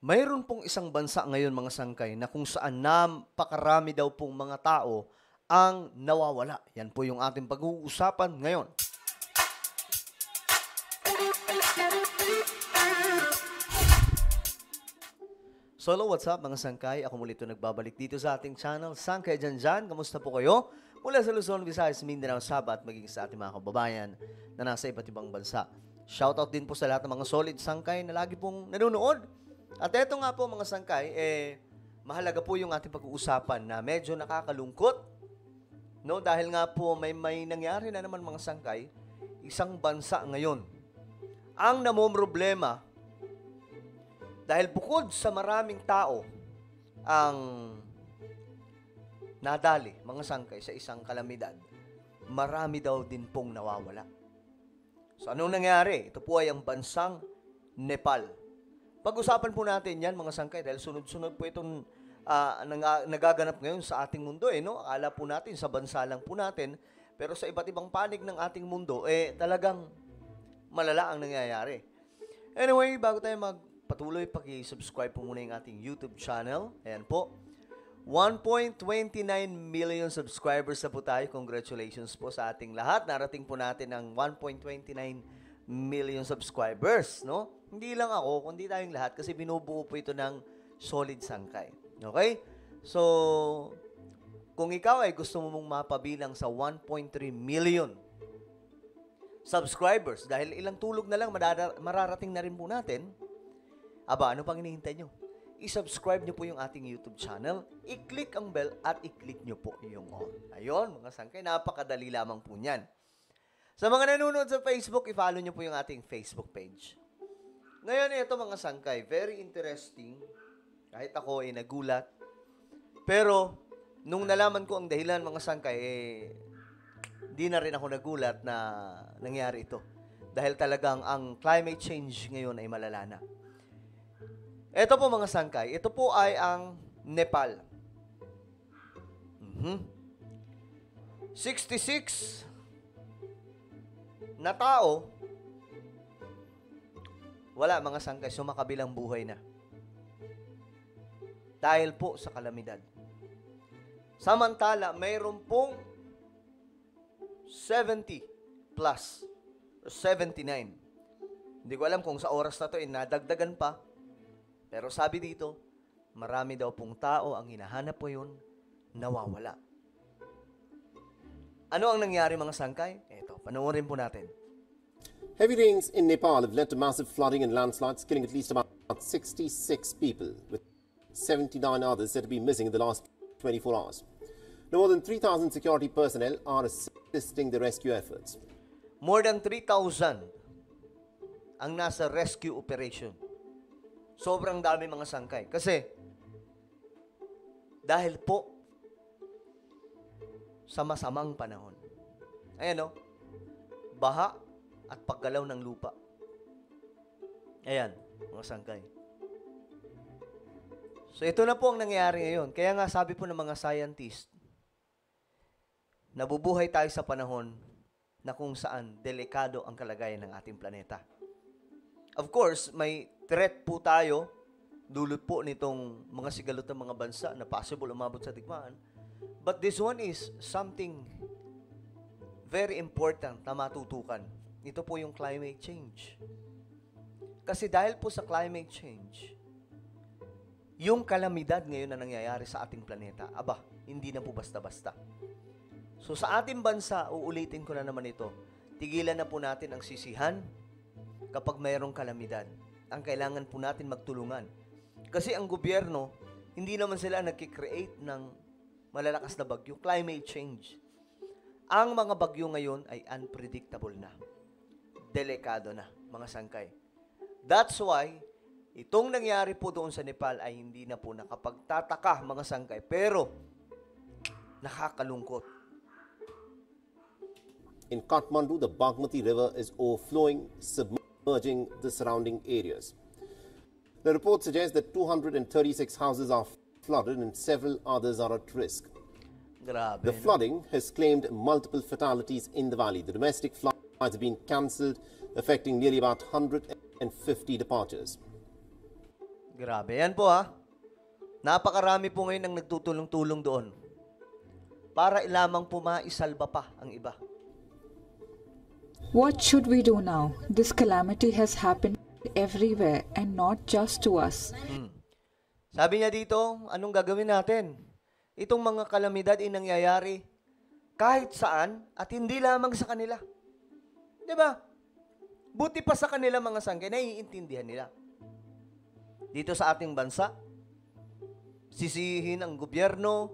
Mayroon pong isang bansa ngayon mga sangkay na kung saan napakarami daw pong mga tao ang nawawala. Yan po yung ating pag-uusapan ngayon. So hello, what's up mga sangkay? Ako muli ito nagbabalik dito sa ating channel, Sangkay Janjan. Kamusta po kayo? Mula sa Luzon, Visayas, Mindanao, Sabah at maging sa ating mga kababayan na nasa iba't ibang bansa. Shoutout din po sa lahat ng mga solid sangkay na lagi pong nanonood. At eto nga po mga sangkay, mahalaga po yung ating pag-uusapan na medyo nakakalungkot. No? Dahil nga po may nangyari na naman mga sangkay, isang bansa ngayon. Ang namomroblema dahil bukod sa maraming tao ang nadali, mga sangkay, sa isang kalamidad, marami daw din pong nawawala. So anong nangyari? Ito po ay ang bansang Nepal. Pag-usapan po natin yan mga sangkay dahil sunod-sunod po itong nagaganap ngayon sa ating mundo. No? Akala po natin sa bansa lang po natin, pero sa iba't ibang panig ng ating mundo, talagang malala ang nangyayari. Anyway, bago tayo patuloy, paki-subscribe po muna yung ating YouTube channel. Ayan po. 1.29 million subscribers na po tayo. Congratulations po sa ating lahat. Narating po natin ang 1.29 million subscribers, no? Hindi lang ako, kundi tayong lahat kasi binubuo po ito ng solid sangkay. Okay? So, kung ikaw ay gusto mo mong mapabilang sa 1.3 million subscribers, dahil ilang tulog na lang mararating na rin po natin, ano pang hinihintay nyo? I-subscribe nyo po yung ating YouTube channel, i-click ang bell at i-click nyo po yung all. Ayun, mga sangkay, napakadali lamang po niyan. Sa mga nanonood sa Facebook, i-follow nyo po yung ating Facebook page. Ngayon, ito mga sangkay, very interesting. Kahit ako ay nagulat. Pero, nung nalaman ko ang dahilan mga sangkay, di na rin ako nagulat na nangyari ito. Dahil talagang ang climate change ngayon ay malala na. Ito po mga sangkay, ito po ay ang Nepal. 66 na tao, wala mga sangkay, sumakabilang buhay na. Dahil po sa kalamidad. Samantala, mayroon pong 70 plus, 79. Hindi ko alam kung sa oras na ito, nadagdagan pa. Pero sabi dito, marami daw pong tao ang hinahanap po yun, nawawala. Ano ang nangyari mga sangkay? Eto, panoorin po natin. Heavy rains in Nepal have led to massive flooding and landslides, killing at least about 66 people, with 79 others said to be missing in the last 24 hours. No more than 3,000 security personnel are assisting the rescue efforts. More than 3,000 ang nasa rescue operation. Sobrang dami mga sangkay. Kasi, dahil po sa masamang panahon. Ayan o, baha at paggalaw ng lupa. Ayan, mga sangkay. So, ito na po ang nangyayari ngayon. Kaya nga sabi po ng mga scientist, nabubuhay tayo sa panahon na kung saan delikado ang kalagayan ng ating planeta. Of course, may threat po tayo, dulot po nitong mga sigalot ng mga bansa na possible umabot sa digmaan. But this one is something very important na matutukan. Ito po yung climate change. Kasi dahil po sa climate change, yung kalamidad ngayon na nangyayari sa ating planeta, hindi na po basta-basta. So sa ating bansa, uulitin ko na naman ito, tigilan na po natin ang sisihan kapag mayroong kalamidad. Ang kailangan po natin magtulungan. Kasi ang gobyerno, hindi naman sila nagkikreate ng malalakas na bagyo. Climate change. Ang mga bagyo ngayon ay unpredictable na. Delikado na, mga sangkay. That's why, itong nangyari po doon sa Nepal ay hindi na po nakapagtataka, mga sangkay. Pero, nakakalungkot. In Kathmandu, the Bagmati River is overflowing, submerging the surrounding areas. The report suggests that 236 houses are flooded and several others are at risk. Grabe, The flooding has claimed multiple fatalities in the valley. The domestic flights have been cancelled, affecting nearly about 150 departures. Grabe. Yan po ha. Napakarami po ngayon ang nagtutulong-tulong doon. Para lamang po maisalba pa ang iba. What should we do now? This calamity has happened everywhere and not just to us. Sabi niya dito, anong gagawin natin? Itong mga kalamidad ay nangyayari kahit saan at hindi lamang sa kanila. Di ba? Buti pa sa kanila mga sangkay, naiintindihan nila. Dito sa ating bansa, sisihin ang gobyerno,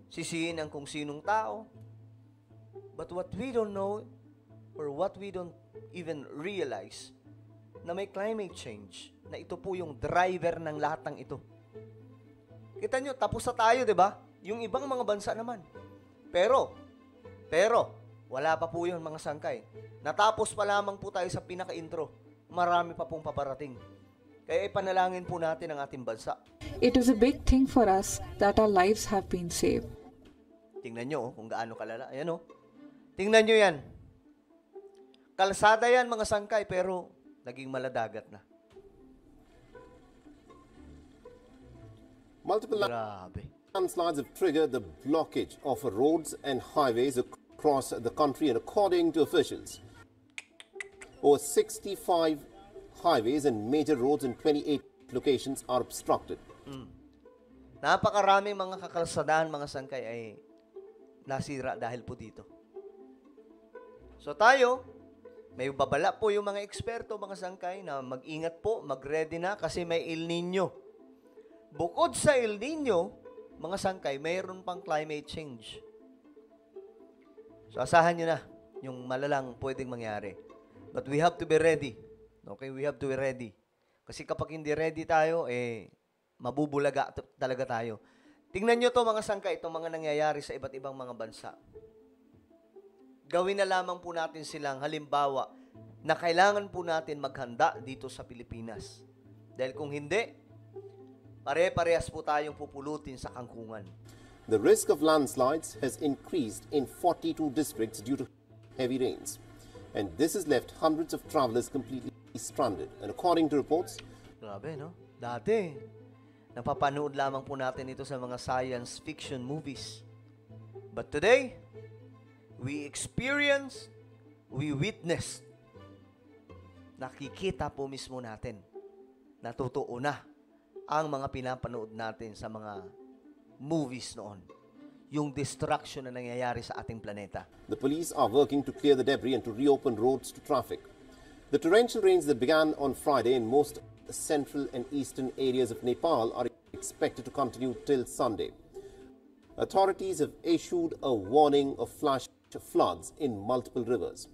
sisihin ang kung sinong tao. But what we don't know, or what we don't even realize, na may climate change, na ito po yung driver ng lahat ng ito. Kita nyo, tapos na tayo, di ba? Yung ibang mga bansa naman. Pero, wala pa po yun mga sangkay. Natapos pa lamang po tayo sa pinaka-intro. Marami pa pong paparating. Kaya ipanalangin po natin ang ating bansa. It is a big thing for us that our lives have been saved. Tingnan nyo kung gaano kalala. Ayan Tingnan nyo yan. Kalsada yan mga sangkay, pero naging maladagat na. Multiple Grabe. landslides have triggered the blockage of roads and highways across the country, and according to officials, over 65 highways and major roads in 28 locations are obstructed. Napakaraming mga kakalsadahan mga sangkay ay nasira dahil po dito. So tayo, may babala po yung mga eksperto, mga sangkay, na mag-ingat po, mag-ready na kasi may El Nino. Bukod sa El Nino, mga sangkay, mayroon pang climate change. So asahan nyo na yung malalang pwedeng mangyari. But we have to be ready. Okay, we have to be ready. Kasi kapag hindi ready tayo, mabubulaga talaga tayo. Tingnan nyo to mga sangkay, itong mga nangyayari sa iba't ibang mga bansa. Gawin na lamang po natin silang halimbawa na kailangan po natin maghanda dito sa Pilipinas. Dahil kung hindi, pare-parehas po tayong pupulutin sa kangkungan. The risk of landslides has increased in 42 districts due to heavy rains, and this has left hundreds of travelers completely stranded. And according to reports, Grabe, no? Dati, napapanood lamang po natin ito sa mga science fiction movies. But today, we experience, we witness, nakikita po mismo natin, natutuo na ang mga pinapanood natin sa mga movies noon. Yung destruction na nangyayari sa ating planeta. the police are working to clear the debris and to reopen roads to traffic. The torrential rains that began on Friday in most central and eastern areas of Nepal are expected to continue till Sunday. Authorities have issued a warning of flash floods in multiple rivers.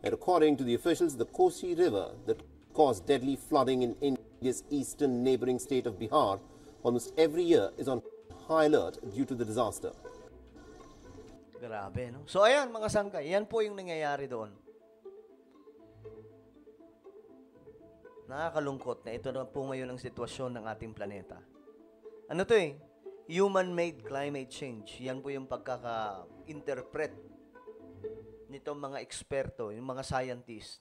And according to the officials, the Kosi River that caused deadly flooding in India's eastern neighboring state of Bihar almost every year is on high alert due to the disaster. Grabe, no? So, ayan, mga sangkay, yan po yung nangyayari doon. Nakakalungkot na ito na po ngayon ang sitwasyon ng ating planeta. Ano to Human-made climate change. Yan po yung pagkaka-interpret nitong mga eksperto, yung mga scientist,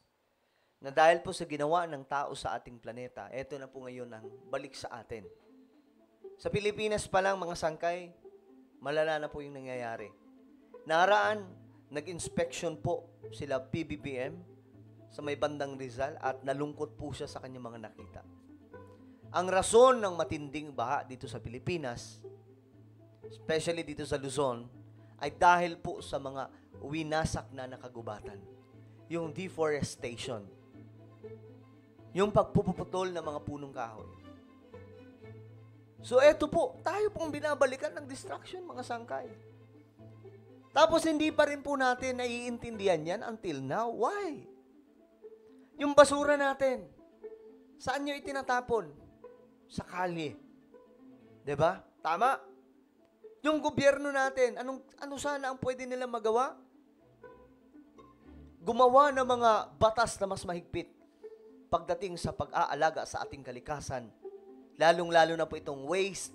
na dahil po sa ginawa ng tao sa ating planeta, ito na po ngayon ang balik sa atin. Sa Pilipinas pa lang, mga sangkay, malala na po yung nangyayari. Nakaraan, nag-inspection po sila PBBM sa may bandang Rizal at nalungkot po siya sa kanyang mga nakita. Ang rason ng matinding baha dito sa Pilipinas, especially dito sa Luzon, ay dahil po sa mga winasak na nakagubatan. Yung deforestation. Yung pagpuputol ng mga punong kahoy. So eto po, tayo pong binabalikan ng destruction, mga sangkay. Tapos hindi pa rin po natin naiintindihan yan until now. Why? Yung basura natin, saan nyo itinatapon? Sa kalye. 'Di ba? Tama? Yung gobyerno natin, ano sana ang pwede nilang magawa? Gumawa ng mga batas na mas mahigpit pagdating sa pag-aalaga sa ating kalikasan. Lalong-lalo na po itong waste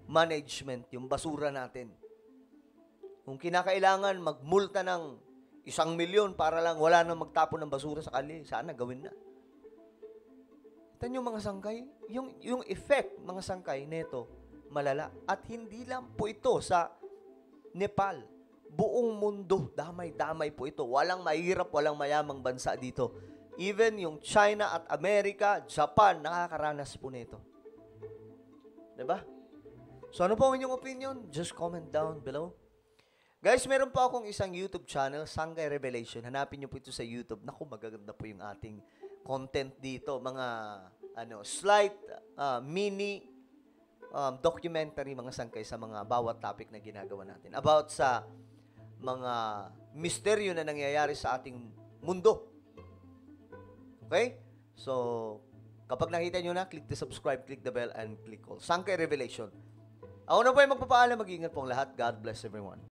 management, yung basura natin. Kung kinakailangan magmulta ng 1 milyon para lang wala nang magtapon ng basura sa kalye, sana gawin na. Ito yung mga sangkay, yung effect, mga sangkay neto, malala. At hindi lang po ito sa Nepal. Buong mundo, damay-damay po ito. Walang mahirap, walang mayamang bansa dito. Even yung China at Amerika, Japan, nakakaranas po nito. Diba? So ano po ang inyong opinion? Just comment down below. Guys, meron po akong isang YouTube channel, Sangkay Revelation. Hanapin niyo po ito sa YouTube. Naku, magaganda po yung ating content dito. Mga slight, mini documentary, mga sangkay sa mga bawat topic na ginagawa natin. About sa mga misteryo na nangyayari sa ating mundo. Okay? So, kapag nakita nyo na, click the subscribe, click the bell, and click all. Sangkay Revelation. Ako na po ay magpapaalam. Mag-iingat po ang lahat. God bless everyone.